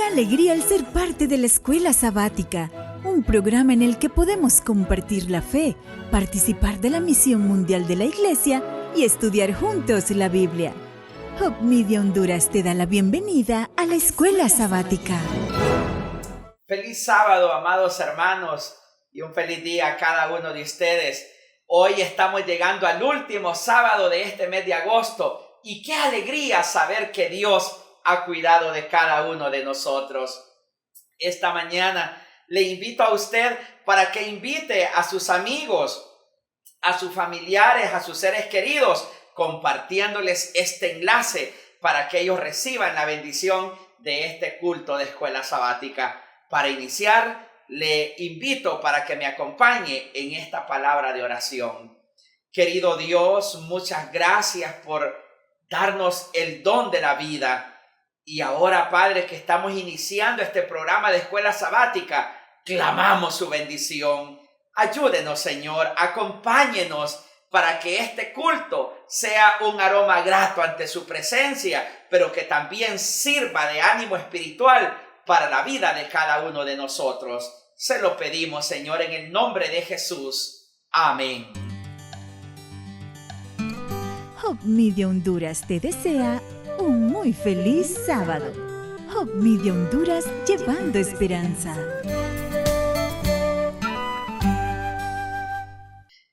alegría el ser parte de la Escuela Sabática, un programa en el que podemos compartir la fe, participar de la misión mundial de la Iglesia y estudiar juntos la Biblia. Hope Media Honduras te da la bienvenida a la Escuela Sabática. Feliz sábado, amados hermanos, y un feliz día a cada uno de ustedes. Hoy estamos llegando al último sábado de este mes de agosto y qué alegría saber que Dios ha cuidado de cada uno de nosotros. Esta mañana le invito a usted para que invite a sus amigos, a sus familiares, a sus seres queridos, compartiéndoles este enlace para que ellos reciban la bendición de este culto de Escuela Sabática. Para iniciar, le invito para que me acompañe en esta palabra de oración. Querido Dios, muchas gracias por darnos el don de la vida. Y ahora, Padre, que estamos iniciando este programa de Escuela Sabática, clamamos su bendición. Ayúdenos, Señor, acompáñenos para que este culto sea un aroma grato ante su presencia, pero que también sirva de ánimo espiritual para la vida de cada uno de nosotros. Se lo pedimos, Señor, en el nombre de Jesús. Amén. Hope Media Honduras te desea un muy feliz sábado. Hope Media Honduras, llevando esperanza.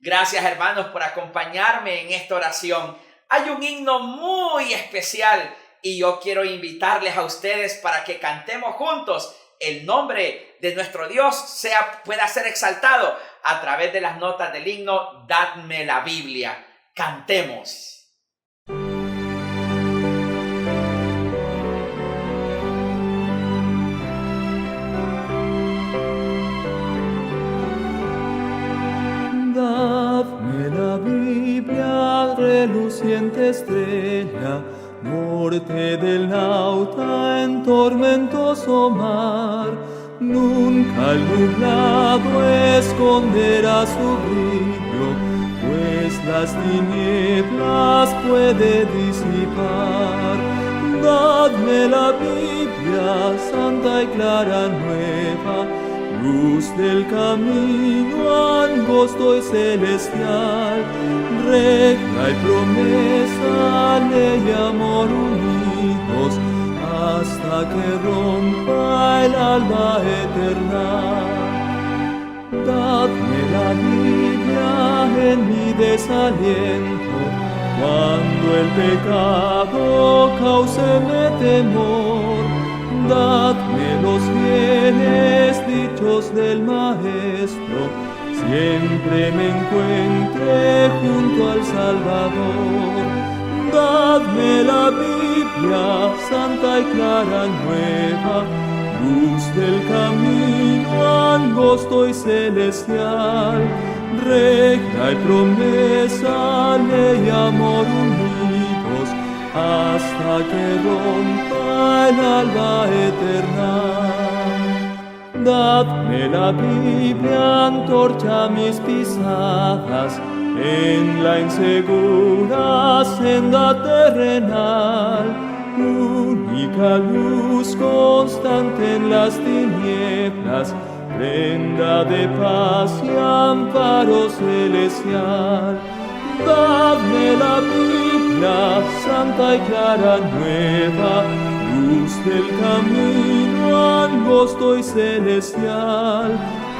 Gracias, hermanos, por acompañarme en esta oración. Hay un himno muy especial y yo quiero invitarles a ustedes para que cantemos juntos. El nombre de nuestro Dios pueda ser exaltado a través de las notas del himno Dadme la Biblia. Cantemos. Dadme la Biblia, reluciente estrella, norte del nauta en tormentoso mar. Nunca el nublado esconderá su brillo, pues las tinieblas puede disipar. Dadme la Biblia, santa y clara nueva, luz del camino angosto y celestial, regla y promesa, ley y amor unidos, hasta que rompa el alba eterna. Dadme la Biblia en mi desaliento, cuando el pecado cáuseme temor. Dadme los bienes dichos del Maestro, siempre me encuentre junto al Salvador. Dadme la Biblia, santa y clara nueva, luz del camino angosto y celestial, regla y promesa, ley y amor unidos, hasta que rompa el alba eterna. Dadme la Biblia, antorcha mis pisadas en la insegura senda terrenal, única luz constante en las tinieblas, prenda de paz y amparo celestial. Dadme la Biblia, santa y clara nueva, luz del camino angosto y celestial,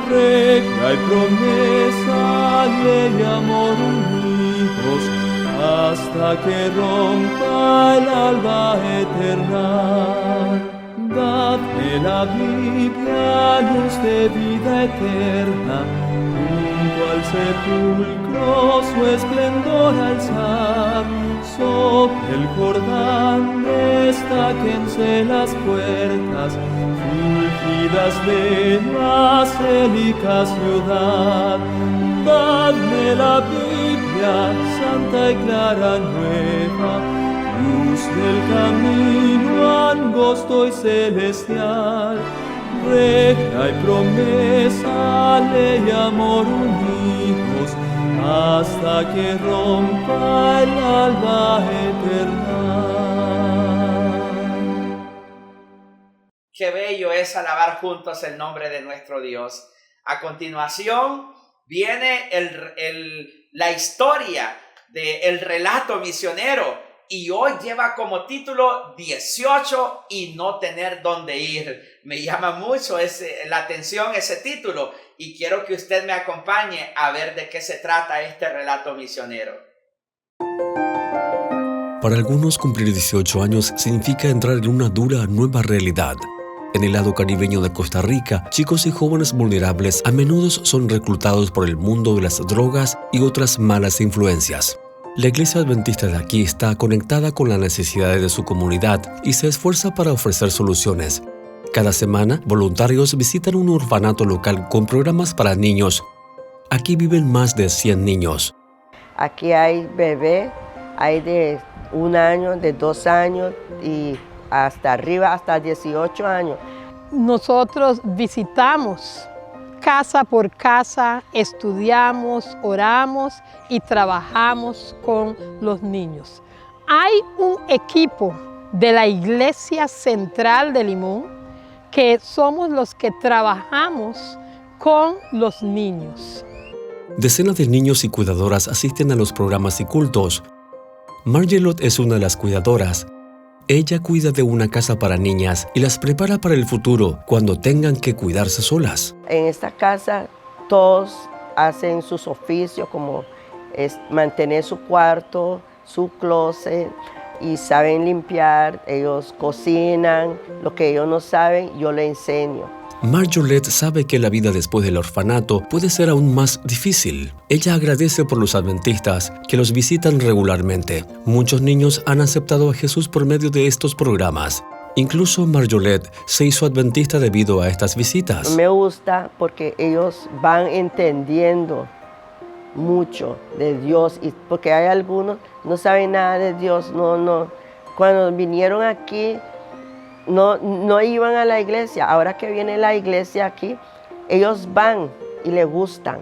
regla y promesa, ley y amor unidos, hasta que rompa el alba eterna. Dadme la Biblia, luz de vida eterna, junto al sepulcro su esplendor alzar. Sobre el Jordán destáquense las puertas, fulgidas de la célica ciudad. Dadme la Biblia, santa y clara nueva, luz del camino angosto y celestial, regla y promesa, ley y amor unidos, hasta que rompa el alba eterna. Qué bello es alabar juntos el nombre de nuestro Dios. A continuación viene la historia del relato misionero y hoy lleva como título 18 y no tener dónde ir. Me llama mucho la atención ese título y quiero que usted me acompañe a ver de qué se trata este relato misionero. Para algunos, cumplir 18 años significa entrar en una dura nueva realidad. En el lado caribeño de Costa Rica, chicos y jóvenes vulnerables a menudo son reclutados por el mundo de las drogas y otras malas influencias. La Iglesia Adventista de aquí está conectada con las necesidades de su comunidad y se esfuerza para ofrecer soluciones. Cada semana, voluntarios visitan un orfanato local con programas para niños. Aquí viven más de 100 niños. Aquí hay bebés, hay de 1 año, de 2 años y hasta arriba, hasta 18 años. Nosotros visitamos casa por casa, estudiamos, oramos y trabajamos con los niños. Hay un equipo de la Iglesia Central de Limón que somos los que trabajamos con los niños. Decenas de niños y cuidadoras asisten a los programas y cultos. Margelot es una de las cuidadoras. Ella cuida de una casa para niñas y las prepara para el futuro cuando tengan que cuidarse solas. En esta casa todos hacen sus oficios como mantener su cuarto, su closet y saben limpiar, ellos cocinan, lo que ellos no saben yo les enseño. Marjolette sabe que la vida después del orfanato puede ser aún más difícil. Ella agradece por los adventistas que los visitan regularmente. Muchos niños han aceptado a Jesús por medio de estos programas. Incluso Marjolette se hizo adventista debido a estas visitas. Me gusta porque ellos van entendiendo mucho de Dios, y porque hay algunos no saben nada de Dios, no. Cuando vinieron aquí no iban a la iglesia. Ahora que viene la iglesia aquí, ellos van y les gustan.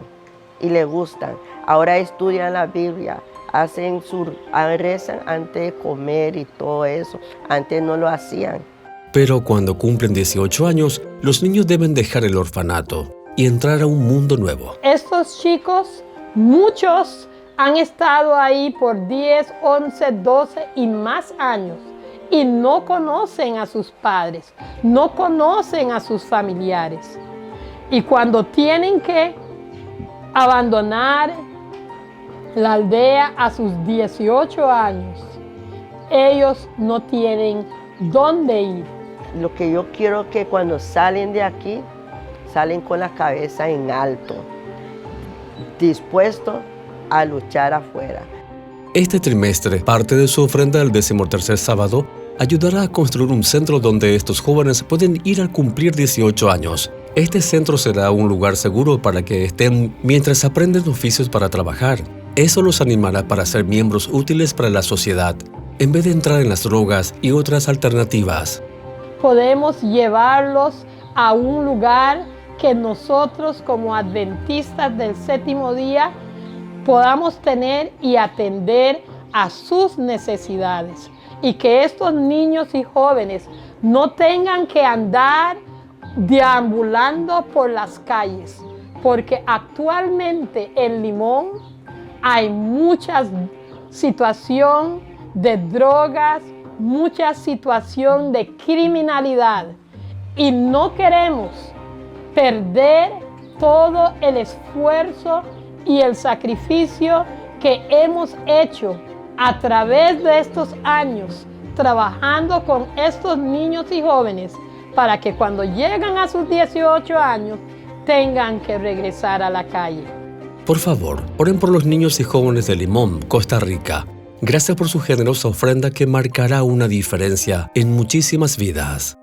Ahora estudian la Biblia, rezan antes de comer y todo eso. Antes no lo hacían. Pero cuando cumplen 18 años, los niños deben dejar el orfanato y entrar a un mundo nuevo. Estos chicos, muchos han estado ahí por 10, 11, 12 y más años. Y no conocen a sus padres, no conocen a sus familiares. Y cuando tienen que abandonar la aldea a sus 18 años, ellos no tienen dónde ir. Lo que yo quiero es que cuando salen de aquí, salen con la cabeza en alto, dispuestos a luchar afuera. Este trimestre, parte de su ofrenda del 13º sábado, ayudará a construir un centro donde estos jóvenes pueden ir al cumplir 18 años. Este centro será un lugar seguro para que estén mientras aprenden oficios para trabajar. Eso los animará para ser miembros útiles para la sociedad, en vez de entrar en las drogas y otras alternativas. Podemos llevarlos a un lugar que nosotros como adventistas del séptimo día podamos tener y atender a sus necesidades. Y que estos niños y jóvenes no tengan que andar deambulando por las calles, porque actualmente en Limón hay mucha situación de drogas, mucha situación de criminalidad y no queremos perder todo el esfuerzo y el sacrificio que hemos hecho a través de estos años trabajando con estos niños y jóvenes para que cuando llegan a sus 18 años tengan que regresar a la calle. Por favor, oren por los niños y jóvenes de Limón, Costa Rica. Gracias por su generosa ofrenda que marcará una diferencia en muchísimas vidas.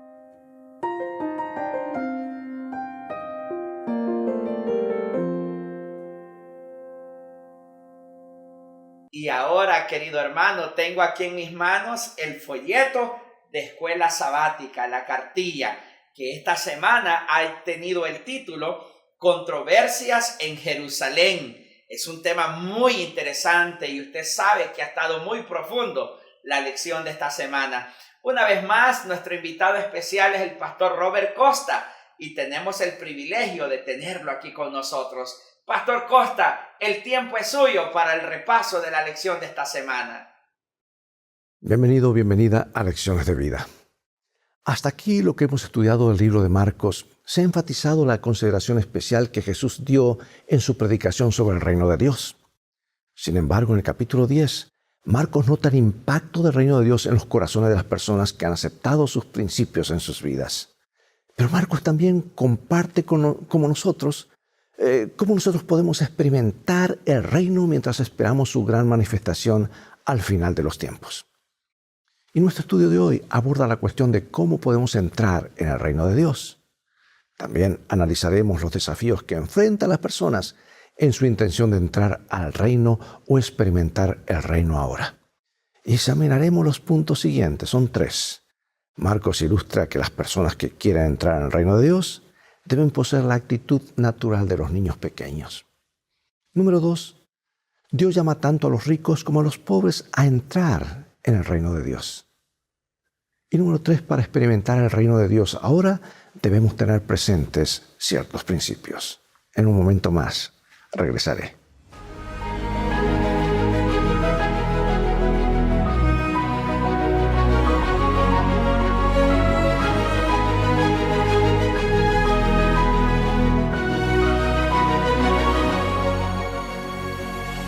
Y ahora, querido hermano, tengo aquí en mis manos el folleto de Escuela Sabática, la cartilla, que esta semana ha tenido el título Controversias en Jerusalén. Es un tema muy interesante y usted sabe que ha estado muy profundo la lección de esta semana. Una vez más, nuestro invitado especial es el pastor Robert Costa y tenemos el privilegio de tenerlo aquí con nosotros. Pastor Costa, el tiempo es suyo para el repaso de la lección de esta semana. Bienvenido, bienvenida a Lecciones de Vida. Hasta aquí lo que hemos estudiado del libro de Marcos, se ha enfatizado la consideración especial que Jesús dio en su predicación sobre el reino de Dios. Sin embargo, en el capítulo 10, Marcos nota el impacto del reino de Dios en los corazones de las personas que han aceptado sus principios en sus vidas. Pero Marcos también comparte cómo nosotros podemos experimentar el reino mientras esperamos su gran manifestación al final de los tiempos. Y nuestro estudio de hoy aborda la cuestión de cómo podemos entrar en el reino de Dios. También analizaremos los desafíos que enfrentan las personas en su intención de entrar al reino o experimentar el reino ahora. Y examinaremos los puntos siguientes, son 3. Marcos ilustra que las personas que quieran entrar en el reino de Dios deben poseer la actitud natural de los niños pequeños. Número 2. Dios llama tanto a los ricos como a los pobres a entrar en el reino de Dios. Y número 3, para experimentar el reino de Dios ahora, debemos tener presentes ciertos principios. En un momento más, regresaré.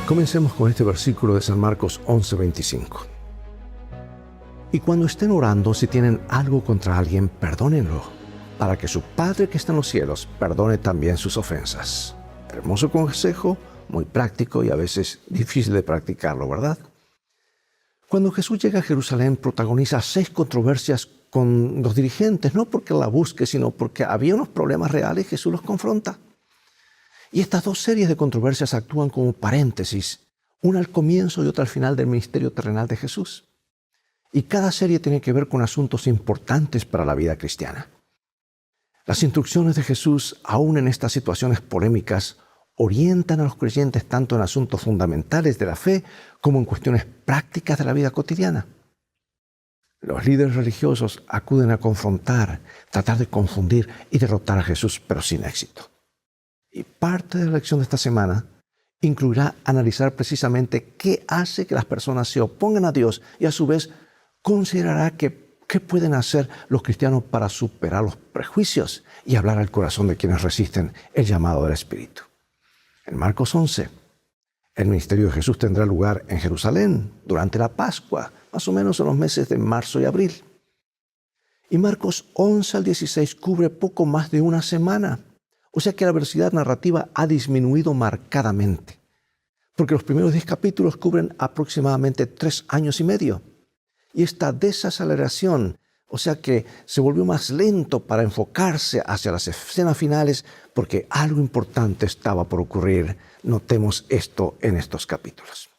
Comencemos con este versículo de San Marcos 11:25. Y cuando estén orando, si tienen algo contra alguien, perdónenlo, para que su Padre que está en los cielos perdone también sus ofensas. Hermoso consejo, muy práctico y a veces difícil de practicarlo, ¿verdad? Cuando Jesús llega a Jerusalén, protagoniza 6 controversias con los dirigentes, no porque la busque, sino porque había unos problemas reales y Jesús los confronta. Y estas 2 series de controversias actúan como paréntesis, una al comienzo y otra al final del ministerio terrenal de Jesús. Y cada serie tiene que ver con asuntos importantes para la vida cristiana. Las instrucciones de Jesús, aún en estas situaciones polémicas, orientan a los creyentes tanto en asuntos fundamentales de la fe como en cuestiones prácticas de la vida cotidiana. Los líderes religiosos acuden a confrontar, tratar de confundir y derrotar a Jesús, pero sin éxito. Y parte de la lección de esta semana incluirá analizar precisamente qué hace que las personas se opongan a Dios y a su vez considerará qué pueden hacer los cristianos para superar los prejuicios y hablar al corazón de quienes resisten el llamado del Espíritu. En Marcos 11, el ministerio de Jesús tendrá lugar en Jerusalén durante la Pascua, más o menos en los meses de marzo y abril. Y Marcos 11 al 16 cubre poco más de una semana. O sea que la velocidad narrativa ha disminuido marcadamente, porque los primeros 10 capítulos cubren aproximadamente 3 años y medio. Y esta desaceleración, o sea que se volvió más lento para enfocarse hacia las escenas finales, porque algo importante estaba por ocurrir. Notemos esto en estos capítulos.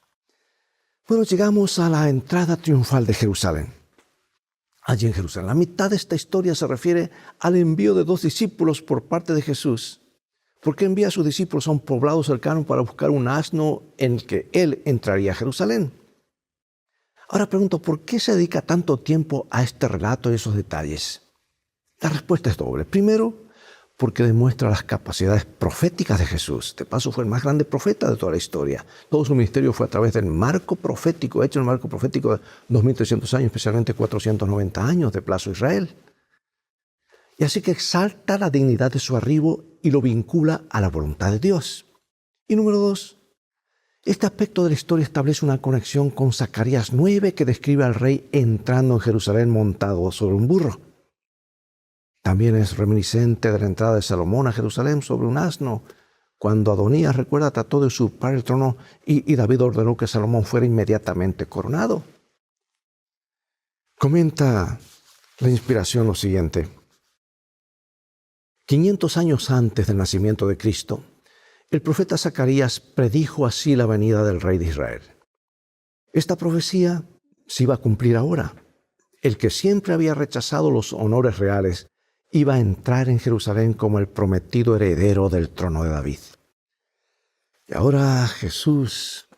Bueno, llegamos a la entrada triunfal de Jerusalén. Allí en Jerusalén, la mitad de esta historia se refiere al envío de 2 discípulos por parte de Jesús. ¿Por qué envía a sus discípulos a un poblado cercano para buscar un asno en el que él entraría a Jerusalén? Ahora pregunto, ¿por qué se dedica tanto tiempo a este relato y esos detalles? La respuesta es doble. Primero, porque demuestra las capacidades proféticas de Jesús. De paso, fue el más grande profeta de toda la historia. Todo su ministerio fue a través del marco profético, hecho en el marco profético de 2300 años, especialmente 490 años de plazo a Israel. Y así que exalta la dignidad de su arribo y lo vincula a la voluntad de Dios. Y número 2, este aspecto de la historia establece una conexión con Zacarías 9, que describe al rey entrando en Jerusalén montado sobre un burro. También es reminiscente de la entrada de Salomón a Jerusalén sobre un asno, cuando Adonías, recuerda, trató de usurpar el trono y David ordenó que Salomón fuera inmediatamente coronado. Comenta la inspiración lo siguiente: 500 años antes del nacimiento de Cristo, el profeta Zacarías predijo así la venida del rey de Israel. Esta profecía se iba a cumplir ahora. El que siempre había rechazado los honores reales iba a entrar en Jerusalén como el prometido heredero del trono de David. Y ahora Jesús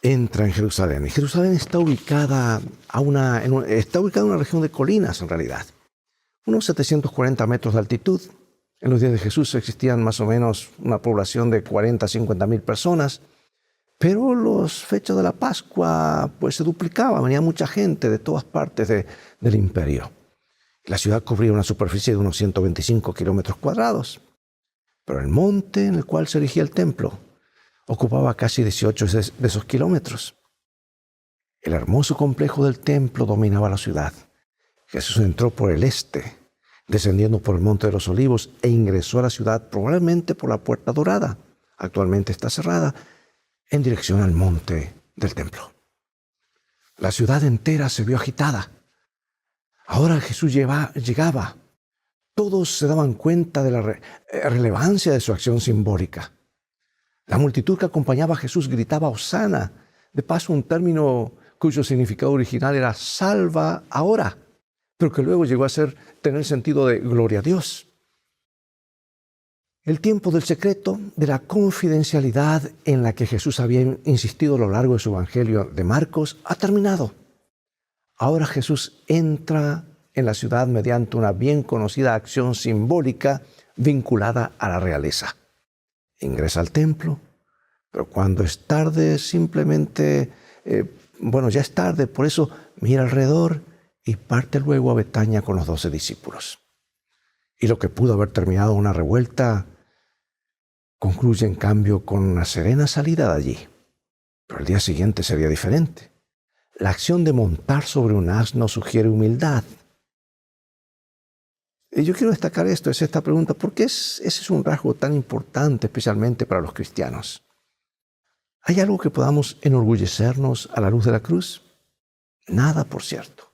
entra en Jerusalén. Y Jerusalén está ubicada en una región de colinas, en realidad. Unos 740 metros de altitud. En los días de Jesús existían más o menos una población de 40 a 50 mil personas. Pero los fechas de la Pascua pues se duplicaban. Venía mucha gente de todas partes del imperio. La ciudad cubría una superficie de unos 125 kilómetros cuadrados. Pero el monte en el cual se erigía el templo ocupaba casi 18 de esos kilómetros. El hermoso complejo del templo dominaba la ciudad. Jesús entró por el este, descendiendo por el Monte de los Olivos, e ingresó a la ciudad probablemente por la Puerta Dorada. Actualmente está cerrada, en dirección al monte del templo. La ciudad entera se vio agitada. Ahora Jesús llegaba. Todos se daban cuenta de la relevancia de su acción simbólica. La multitud que acompañaba a Jesús gritaba Hosana, de paso un término cuyo significado original era salva ahora, pero que luego llegó a tener sentido de gloria a Dios. El tiempo del secreto, de la confidencialidad en la que Jesús había insistido a lo largo de su Evangelio de Marcos, ha terminado. Ahora Jesús entra en la ciudad mediante una bien conocida acción simbólica vinculada a la realeza. Ingresa al templo, pero cuando es tarde simplemente, ya es tarde, por eso mira alrededor y parte luego a Betania con los 12 discípulos. Y lo que pudo haber terminado una revuelta concluye en cambio con una serena salida de allí. Pero el día siguiente sería diferente. La acción de montar sobre un asno sugiere humildad. Y yo quiero destacar esta pregunta, ¿por qué ese es un rasgo tan importante, especialmente para los cristianos? ¿Hay algo que podamos enorgullecernos a la luz de la cruz? Nada, por cierto.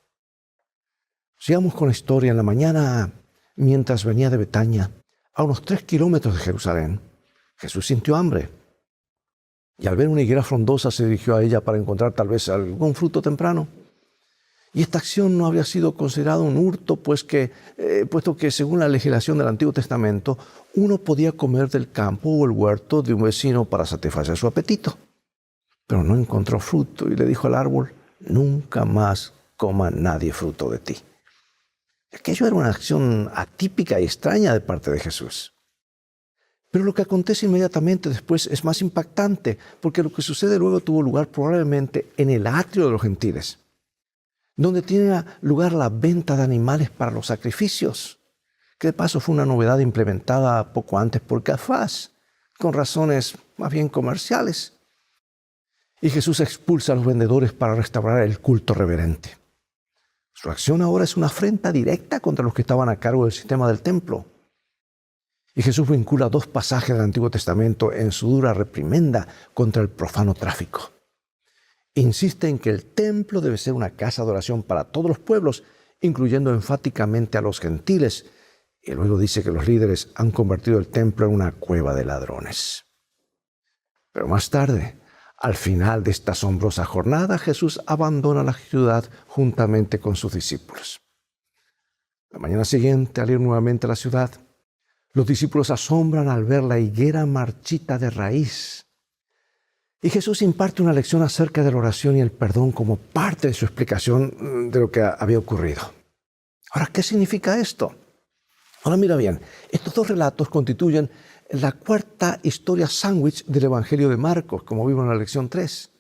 Sigamos con la historia. En la mañana, mientras venía de Betania, a unos 3 kilómetros de Jerusalén, Jesús sintió hambre. Y al ver una higuera frondosa se dirigió a ella para encontrar tal vez algún fruto temprano. Y esta acción no habría sido considerada un hurto, puesto que según la legislación del Antiguo Testamento, uno podía comer del campo o el huerto de un vecino para satisfacer su apetito. Pero no encontró fruto y le dijo al árbol, nunca más coma nadie fruto de ti. Aquello era una acción atípica y extraña de parte de Jesús. Pero lo que acontece inmediatamente después es más impactante, porque lo que sucede luego tuvo lugar probablemente en el atrio de los gentiles, donde tiene lugar la venta de animales para los sacrificios, que de paso fue una novedad implementada poco antes por Caifás, con razones más bien comerciales. Y Jesús expulsa a los vendedores para restaurar el culto reverente. Su acción ahora es una afrenta directa contra los que estaban a cargo del sistema del templo. Y Jesús vincula 2 pasajes del Antiguo Testamento en su dura reprimenda contra el profano tráfico. Insiste en que el templo debe ser una casa de oración para todos los pueblos, incluyendo enfáticamente a los gentiles. Y luego dice que los líderes han convertido el templo en una cueva de ladrones. Pero más tarde, al final de esta asombrosa jornada, Jesús abandona la ciudad juntamente con sus discípulos. La mañana siguiente, al ir nuevamente a la ciudad, los discípulos asombran al ver la higuera marchita de raíz. Y Jesús imparte una lección acerca de la oración y el perdón como parte de su explicación de lo que había ocurrido. Ahora, ¿qué significa esto? Ahora mira bien, estos 2 relatos constituyen la 4ª historia sándwich del Evangelio de Marcos, como vimos en la lección 3.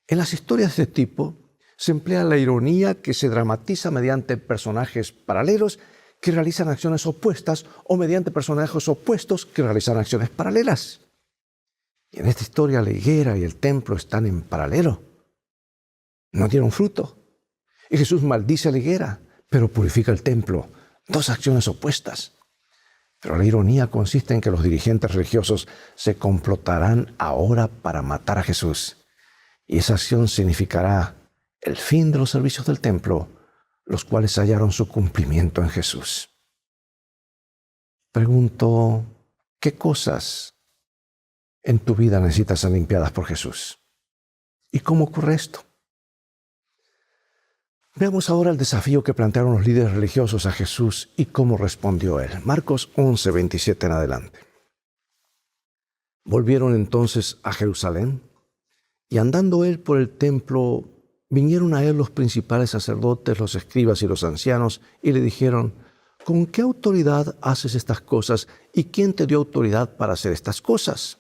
En las historias de este tipo se emplea la ironía que se dramatiza mediante personajes paralelos que realizan acciones opuestas o mediante personajes opuestos que realizan acciones paralelas. Y en esta historia la higuera y el templo están en paralelo. No dieron fruto. Y Jesús maldice a la higuera, pero purifica el templo. 2 acciones opuestas. Pero la ironía consiste en que los dirigentes religiosos se complotarán ahora para matar a Jesús. Y esa acción significará el fin de los servicios del templo, los cuales hallaron su cumplimiento en Jesús. Pregunto, ¿qué cosas en tu vida necesitas ser limpiadas por Jesús? ¿Y cómo ocurre esto? Veamos ahora el desafío que plantearon los líderes religiosos a Jesús y cómo respondió él. Marcos 11, 27 en adelante. Volvieron entonces a Jerusalén Y andando él por el templo, vinieron a él los principales sacerdotes, los escribas y los ancianos, y le dijeron: ¿con qué autoridad haces estas cosas? ¿Y quién te dio autoridad para hacer estas cosas?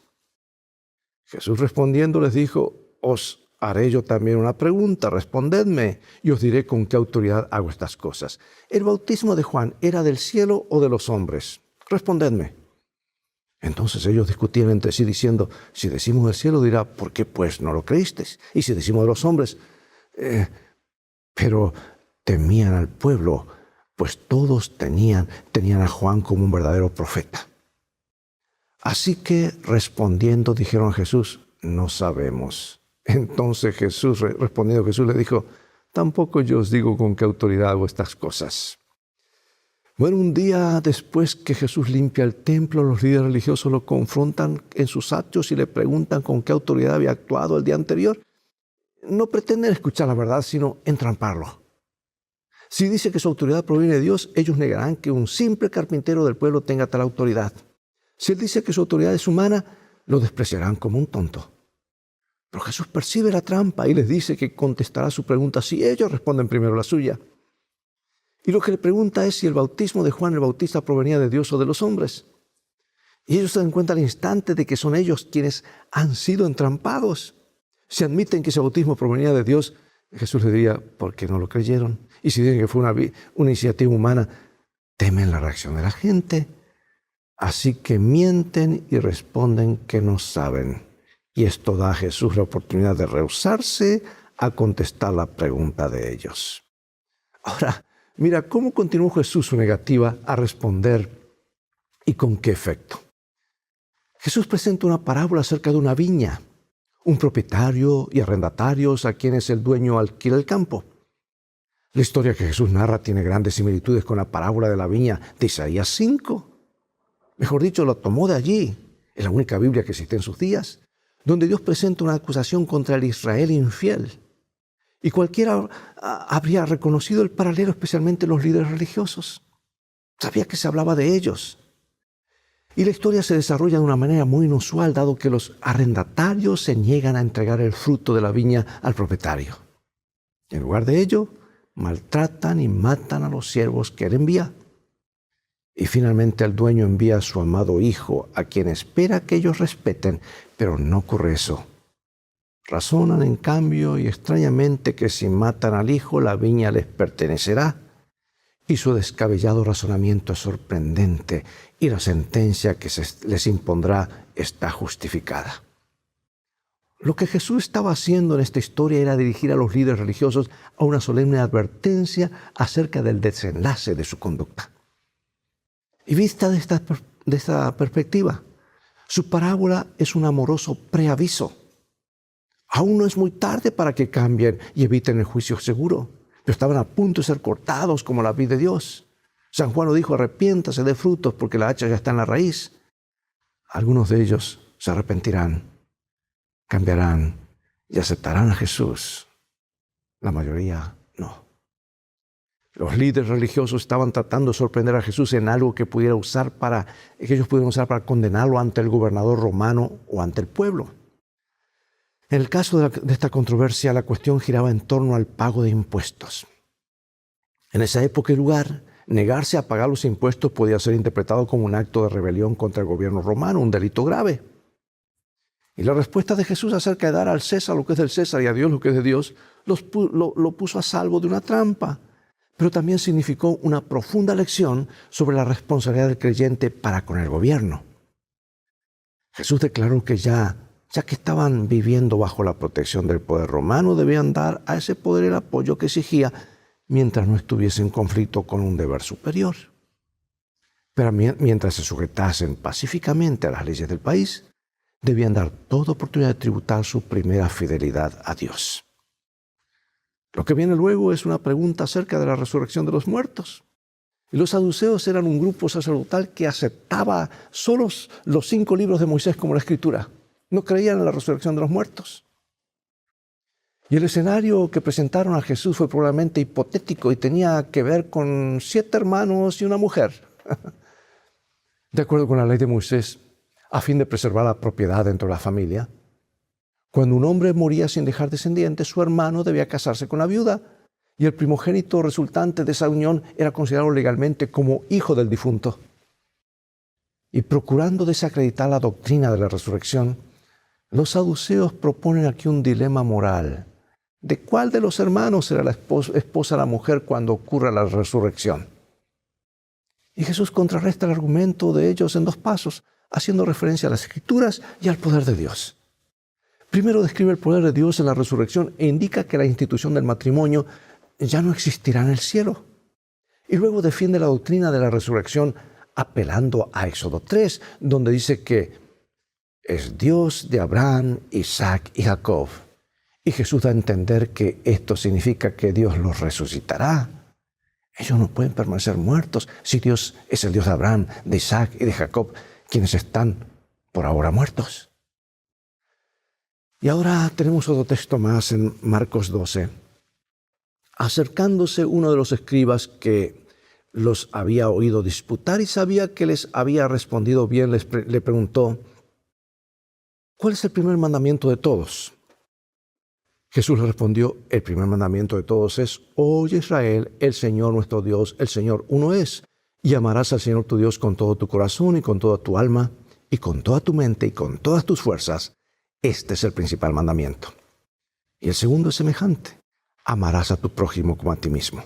Jesús respondiendo les dijo: os haré yo también una pregunta, respondedme, y os diré con qué autoridad hago estas cosas. ¿El bautismo de Juan era del cielo o de los hombres? Respondedme. Entonces ellos discutían entre sí diciendo: si decimos del cielo, dirá, ¿por qué pues no lo creísteis? Y si decimos de los hombres, pero temían al pueblo, pues todos tenían a Juan como un verdadero profeta. Así que respondiendo dijeron a Jesús: no sabemos. Entonces respondiendo Jesús le dijo: tampoco yo os digo con qué autoridad hago estas cosas. Bueno, un día después que Jesús limpia el templo, los líderes religiosos lo confrontan en sus actos y le preguntan con qué autoridad había actuado el día anterior. No pretenden escuchar la verdad, sino entramparlo. Si dice que su autoridad proviene de Dios, ellos negarán que un simple carpintero del pueblo tenga tal autoridad. Si él dice que su autoridad es humana, lo despreciarán como un tonto. Pero Jesús percibe la trampa y les dice que contestará su pregunta si ellos responden primero la suya. Y lo que le pregunta es si el bautismo de Juan el Bautista provenía de Dios o de los hombres. Y ellos se dan cuenta al instante de que son ellos quienes han sido entrampados. Si admiten que ese bautismo provenía de Dios, Jesús les diría: ¿por qué no lo creyeron? Y si dicen que fue una iniciativa humana, temen la reacción de la gente. Así que mienten y responden que no saben. Y esto da a Jesús la oportunidad de rehusarse a contestar la pregunta de ellos. Ahora, mira cómo continuó Jesús su negativa a responder y con qué efecto. Jesús presenta una parábola acerca de una viña, un propietario y arrendatarios a quienes el dueño alquila el campo. La historia que Jesús narra tiene grandes similitudes con la parábola de la viña de Isaías 5. Mejor dicho, lo tomó de allí. Es la única Biblia que existe en sus días, donde Dios presenta una acusación contra el Israel infiel. Y cualquiera habría reconocido el paralelo, especialmente los líderes religiosos. Sabía que se hablaba de ellos. Y la historia se desarrolla de una manera muy inusual, dado que los arrendatarios se niegan a entregar el fruto de la viña al propietario. En lugar de ello, maltratan y matan a los siervos que él envía. Y finalmente el dueño envía a su amado hijo, a quien espera que ellos respeten, pero no ocurre eso. Razonan en cambio y extrañamente que si matan al hijo, la viña les pertenecerá. Y su descabellado razonamiento es sorprendente y la sentencia que les impondrá está justificada. Lo que Jesús estaba haciendo en esta historia era dirigir a los líderes religiosos a una solemne advertencia acerca del desenlace de su conducta. Y vista de esta perspectiva, su parábola es un amoroso preaviso. Aún no es muy tarde para que cambien y eviten el juicio seguro, pero estaban a punto de ser cortados como la vid de Dios. San Juan lo dijo: arrepiéntase de frutos porque la hacha ya está en la raíz. Algunos de ellos se arrepentirán, cambiarán y aceptarán a Jesús. La mayoría no. Los líderes religiosos estaban tratando de sorprender a Jesús en algo que ellos pudieran usar para condenarlo ante el gobernador romano o ante el pueblo. En el caso de esta controversia, la cuestión giraba en torno al pago de impuestos. En esa época y lugar, negarse a pagar los impuestos podía ser interpretado como un acto de rebelión contra el gobierno romano, un delito grave. Y la respuesta de Jesús acerca de dar al César lo que es del César y a Dios lo que es de Dios, lo puso a salvo de una trampa. Pero también significó una profunda lección sobre la responsabilidad del creyente para con el gobierno. Jesús declaró que ya que estaban viviendo bajo la protección del poder romano, debían dar a ese poder el apoyo que exigía mientras no estuviese en conflicto con un deber superior. Pero mientras se sujetasen pacíficamente a las leyes del país, debían dar toda oportunidad de tributar su primera fidelidad a Dios. Lo que viene luego es una pregunta acerca de la resurrección de los muertos. Y los saduceos eran un grupo sacerdotal que aceptaba solo los 5 libros de Moisés como la Escritura. No creían en la resurrección de los muertos. Y el escenario que presentaron a Jesús fue probablemente hipotético y tenía que ver con 7 hermanos y una mujer. De acuerdo con la ley de Moisés, a fin de preservar la propiedad dentro de la familia, Cuando un hombre moría sin dejar descendientes, su hermano debía casarse con la viuda, y el primogénito resultante de esa unión era considerado legalmente como hijo del difunto. Y procurando desacreditar la doctrina de la resurrección, los saduceos proponen aquí un dilema moral. ¿De cuál de los hermanos será la esposa de la mujer cuando ocurra la resurrección? Y Jesús contrarresta el argumento de ellos en 2 pasos, haciendo referencia a las Escrituras y al poder de Dios. Primero describe el poder de Dios en la resurrección e indica que la institución del matrimonio ya no existirá en el cielo. Y luego defiende la doctrina de la resurrección apelando a Éxodo 3, donde dice que es Dios de Abraham, Isaac y Jacob. Y Jesús da a entender que esto significa que Dios los resucitará. Ellos no pueden permanecer muertos si Dios es el Dios de Abraham, de Isaac y de Jacob, quienes están por ahora muertos. Y ahora tenemos otro texto más en Marcos 12. Acercándose uno de los escribas que los había oído disputar y sabía que les había respondido bien, le preguntó: ¿cuál es el primer mandamiento de todos? Jesús le respondió: el primer mandamiento de todos es: oye Israel, el Señor nuestro Dios, el Señor uno es, y amarás al Señor tu Dios con todo tu corazón y con toda tu alma y con toda tu mente y con todas tus fuerzas. Este es el principal mandamiento. Y el segundo es semejante: amarás a tu prójimo como a ti mismo.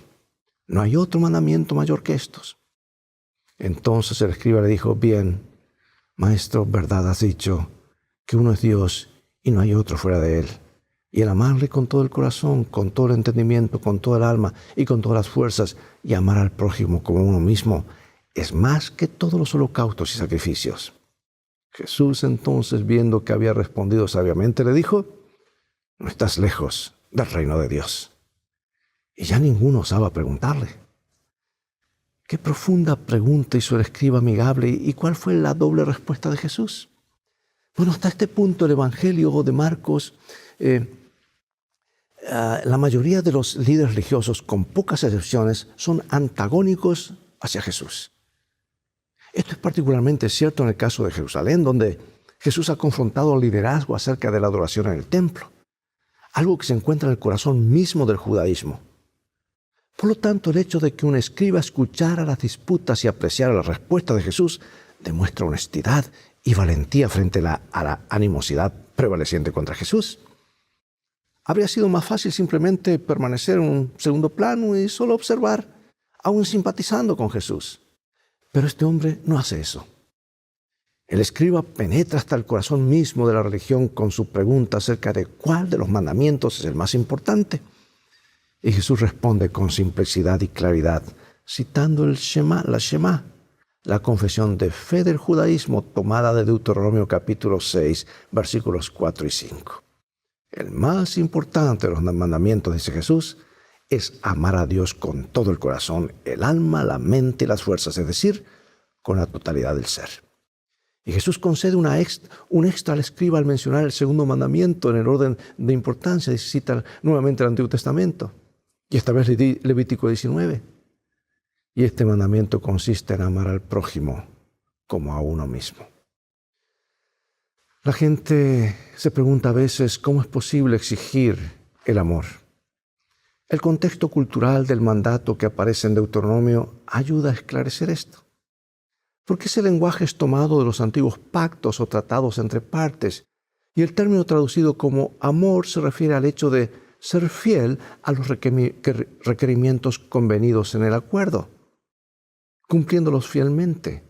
No hay otro mandamiento mayor que estos. Entonces el escriba le dijo: bien, maestro, verdad has dicho, que uno es Dios y no hay otro fuera de él. Y el amarle con todo el corazón, con todo el entendimiento, con toda el alma y con todas las fuerzas, y amar al prójimo como uno mismo, es más que todos los holocaustos y sacrificios. Jesús entonces, viendo que había respondido sabiamente, le dijo: no estás lejos del reino de Dios. Y ya ninguno osaba preguntarle. Qué profunda pregunta hizo el escriba amigable, y cuál fue la doble respuesta de Jesús. Bueno, hasta este punto el Evangelio de Marcos, la mayoría de los líderes religiosos, con pocas excepciones, son antagónicos hacia Jesús. Esto es particularmente cierto en el caso de Jerusalén, donde Jesús ha confrontado al liderazgo acerca de la adoración en el templo, algo que se encuentra en el corazón mismo del judaísmo. Por lo tanto, el hecho de que un escriba escuchara las disputas y apreciara la respuesta de Jesús demuestra honestidad y valentía frente a la animosidad prevaleciente contra Jesús. Habría sido más fácil simplemente permanecer en un segundo plano y solo observar, aún simpatizando con Jesús. Pero este hombre no hace eso. El escriba penetra hasta el corazón mismo de la religión con su pregunta acerca de cuál de los mandamientos es el más importante. Y Jesús responde con simplicidad y claridad, citando el Shema, la confesión de fe del judaísmo tomada de Deuteronomio capítulo 6, versículos 4 y 5. El más importante de los mandamientos, dice Jesús, es amar a Dios con todo el corazón, el alma, la mente y las fuerzas, es decir, con la totalidad del ser. Y Jesús concede un extra al escriba al mencionar el segundo mandamiento en el orden de importancia, y cita nuevamente el Antiguo Testamento, y esta vez Levítico 19. Y este mandamiento consiste en amar al prójimo como a uno mismo. La gente se pregunta a veces cómo es posible exigir el amor. El contexto cultural del mandato que aparece en Deuteronomio ayuda a esclarecer esto. Porque ese lenguaje es tomado de los antiguos pactos o tratados entre partes, y el término traducido como amor se refiere al hecho de ser fiel a los requerimientos convenidos en el acuerdo, cumpliéndolos fielmente.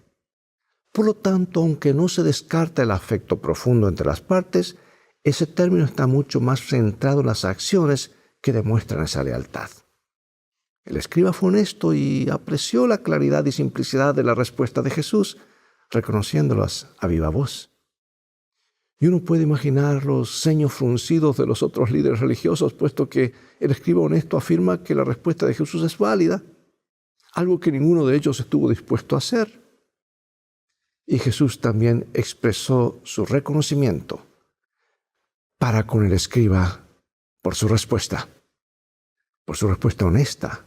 Por lo tanto, aunque no se descarta el afecto profundo entre las partes, ese término está mucho más centrado en las acciones que demuestran esa lealtad. El escriba fue honesto y apreció la claridad y simplicidad de la respuesta de Jesús, reconociéndolas a viva voz. Y uno puede imaginar los ceños fruncidos de los otros líderes religiosos, puesto que el escriba honesto afirma que la respuesta de Jesús es válida, algo que ninguno de ellos estuvo dispuesto a hacer. Y Jesús también expresó su reconocimiento para con el escriba por su respuesta honesta,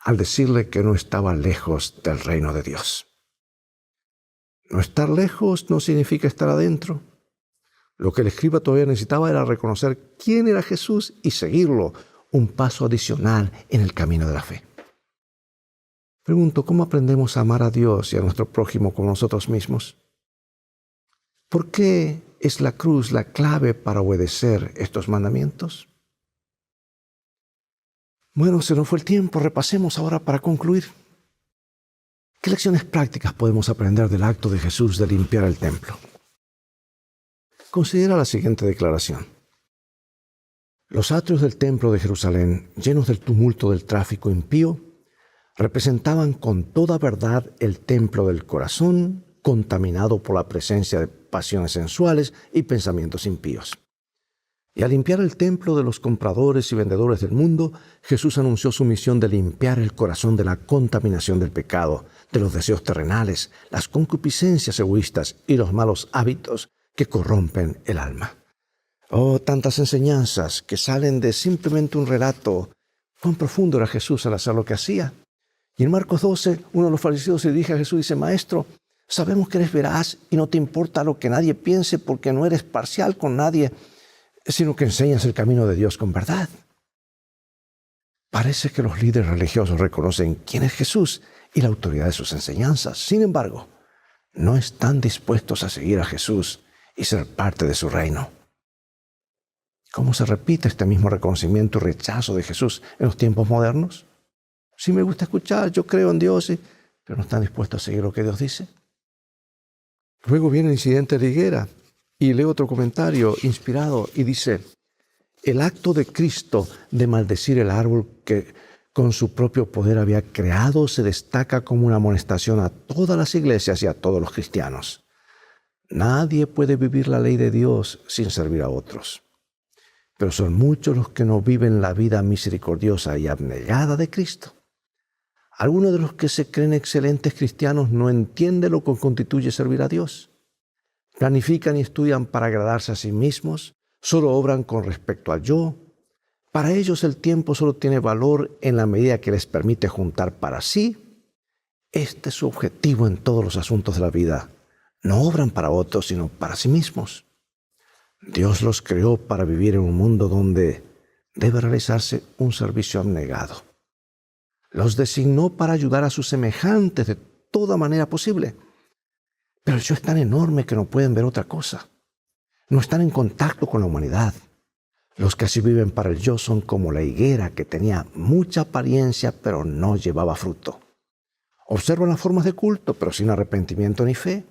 al decirle que no estaba lejos del reino de Dios. No estar lejos no significa estar adentro. Lo que el escriba todavía necesitaba era reconocer quién era Jesús y seguirlo, un paso adicional en el camino de la fe. Pregunto, ¿cómo aprendemos a amar a Dios y a nuestro prójimo como nosotros mismos? ¿Por qué es la cruz la clave para obedecer estos mandamientos? Bueno, se nos fue el tiempo. Repasemos ahora para concluir. ¿Qué lecciones prácticas podemos aprender del acto de Jesús de limpiar el templo? Considera la siguiente declaración. Los atrios del templo de Jerusalén, llenos del tumulto del tráfico impío, representaban con toda verdad el templo del corazón, contaminado por la presencia de pasiones sensuales y pensamientos impíos. Y al limpiar el templo de los compradores y vendedores del mundo, Jesús anunció su misión de limpiar el corazón de la contaminación del pecado, de los deseos terrenales, las concupiscencias egoístas y los malos hábitos que corrompen el alma. Oh, tantas enseñanzas que salen de simplemente un relato. Cuán profundo era Jesús al hacer lo que hacía. Y en Marcos 12, uno de los fariseos se dirige a Jesús y dice, Maestro, sabemos que eres veraz y no te importa lo que nadie piense porque no eres parcial con nadie, sino que enseñas el camino de Dios con verdad. Parece que los líderes religiosos reconocen quién es Jesús y la autoridad de sus enseñanzas. Sin embargo, no están dispuestos a seguir a Jesús y ser parte de su reino. ¿Cómo se repite este mismo reconocimiento y rechazo de Jesús en los tiempos modernos? Sí me gusta escuchar, yo creo en Dios, pero no están dispuestos a seguir lo que Dios dice. Luego viene el incidente de higuera y leo otro comentario inspirado y dice, el acto de Cristo de maldecir el árbol que con su propio poder había creado se destaca como una amonestación a todas las iglesias y a todos los cristianos. Nadie puede vivir la ley de Dios sin servir a otros. Pero son muchos los que no viven la vida misericordiosa y abnegada de Cristo. Algunos de los que se creen excelentes cristianos no entienden lo que constituye servir a Dios. Planifican y estudian para agradarse a sí mismos, solo obran con respecto al yo. Para ellos el tiempo solo tiene valor en la medida que les permite juntar para sí. Este es su objetivo en todos los asuntos de la vida. No obran para otros, sino para sí mismos. Dios los creó para vivir en un mundo donde debe realizarse un servicio abnegado. Los designó para ayudar a sus semejantes de toda manera posible. Pero el yo es tan enorme que no pueden ver otra cosa. No están en contacto con la humanidad. Los que así viven para el yo son como la higuera que tenía mucha apariencia pero no llevaba fruto. Observan las formas de culto pero sin arrepentimiento ni fe.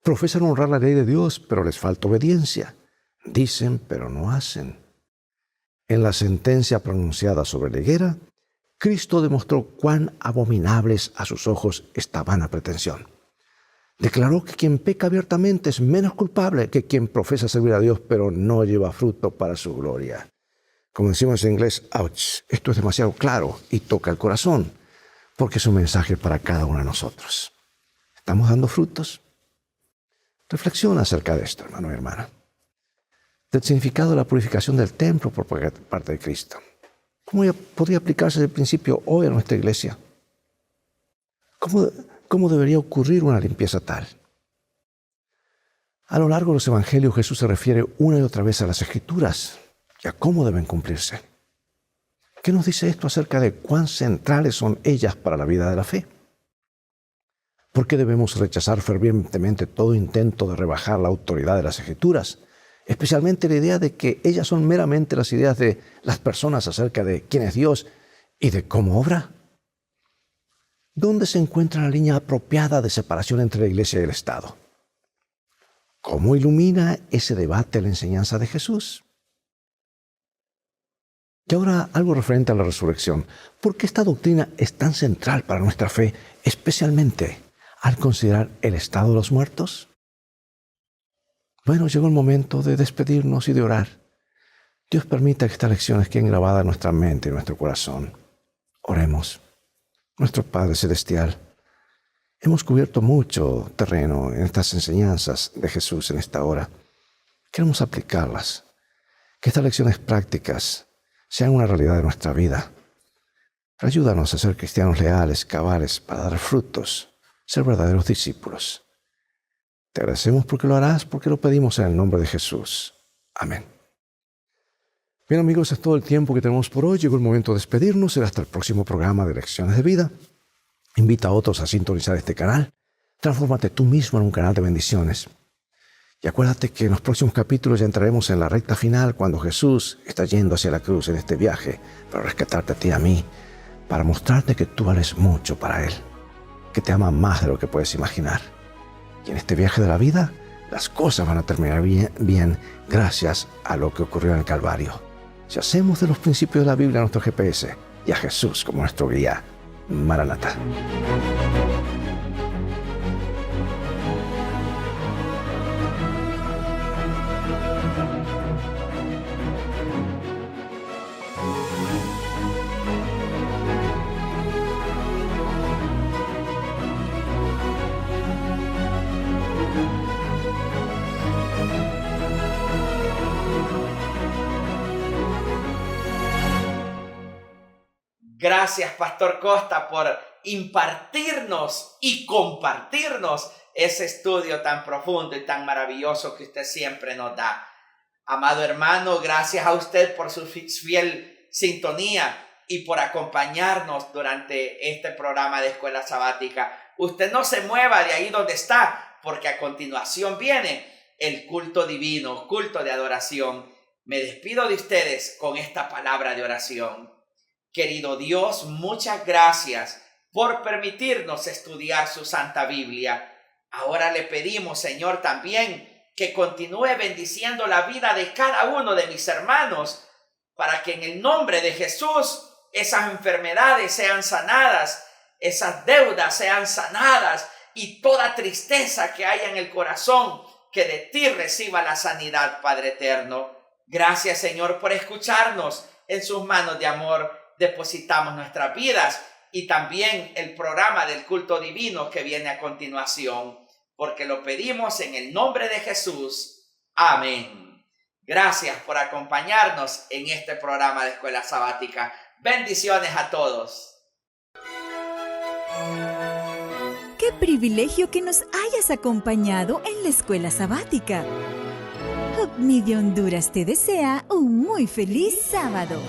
Profesan honrar la ley de Dios pero les falta obediencia. Dicen pero no hacen. En la sentencia pronunciada sobre la higuera, Cristo demostró cuán abominables a sus ojos esta vana pretensión. Declaró que quien peca abiertamente es menos culpable que quien profesa servir a Dios pero no lleva fruto para su gloria. Como decimos en inglés, ouch, esto es demasiado claro y toca el corazón, porque es un mensaje para cada uno de nosotros. ¿Estamos dando frutos? Reflexiona acerca de esto, hermano y hermana. Del significado de la purificación del templo por parte de Cristo. ¿Cómo podría aplicarse el principio hoy a nuestra iglesia? ¿Cómo debería ocurrir una limpieza tal? A lo largo de los evangelios Jesús se refiere una y otra vez a las Escrituras y a cómo deben cumplirse. ¿Qué nos dice esto acerca de cuán centrales son ellas para la vida de la fe? ¿Por qué debemos rechazar fervientemente todo intento de rebajar la autoridad de las Escrituras? Especialmente la idea de que ellas son meramente las ideas de las personas acerca de quién es Dios y de cómo obra. ¿Dónde se encuentra la línea apropiada de separación entre la Iglesia y el Estado? ¿Cómo ilumina ese debate la enseñanza de Jesús? Y ahora algo referente a la resurrección. ¿Por qué esta doctrina es tan central para nuestra fe, especialmente al considerar el estado de los muertos? Bueno, llegó el momento de despedirnos y de orar. Dios permita que estas lecciones queden grabadas en nuestra mente y en nuestro corazón. Oremos. Nuestro Padre Celestial, hemos cubierto mucho terreno en estas enseñanzas de Jesús en esta hora. Queremos aplicarlas. Que estas lecciones prácticas sean una realidad de nuestra vida. Ayúdanos a ser cristianos leales, cabales, para dar frutos, ser verdaderos discípulos. Te agradecemos porque lo harás, porque lo pedimos en el nombre de Jesús. Amén. Bien, amigos, es todo el tiempo que tenemos por hoy. Llegó el momento de despedirnos. Será hasta el próximo programa de Lecciones de Vida. Invita a otros a sintonizar este canal. Transfórmate tú mismo en un canal de bendiciones. Y acuérdate que en los próximos capítulos ya entraremos en la recta final cuando Jesús está yendo hacia la cruz en este viaje para rescatarte a ti y a mí, para mostrarte que tú vales mucho para Él, que te ama más de lo que puedes imaginar. Y en este viaje de la vida, las cosas van a terminar bien gracias a lo que ocurrió en el Calvario. Si hacemos de los principios de la Biblia nuestro GPS y a Jesús como nuestro guía. Maranatha. Gracias, Pastor Costa, por impartirnos y compartirnos ese estudio tan profundo y tan maravilloso que usted siempre nos da. Amado hermano, gracias a usted por su fiel sintonía y por acompañarnos durante este programa de Escuela Sabática. Usted no se mueva de ahí donde está, porque a continuación viene el culto divino, culto de adoración. Me despido de ustedes con esta palabra de oración. Querido Dios, muchas gracias por permitirnos estudiar su Santa Biblia. Ahora le pedimos, Señor, también que continúe bendiciendo la vida de cada uno de mis hermanos, para que en el nombre de Jesús esas enfermedades sean sanadas, esas deudas sean sanadas y toda tristeza que haya en el corazón, que de ti reciba la sanidad, Padre eterno. Gracias, Señor, por escucharnos. En sus manos de amor depositamos nuestras vidas y también el programa del culto divino que viene a continuación, porque lo pedimos en el nombre de Jesús. Amén. Gracias por acompañarnos en este programa de Escuela Sabática. Bendiciones a todos. ¡Qué privilegio que nos hayas acompañado en la Escuela Sabática! Hope Media Honduras te desea un muy feliz sábado.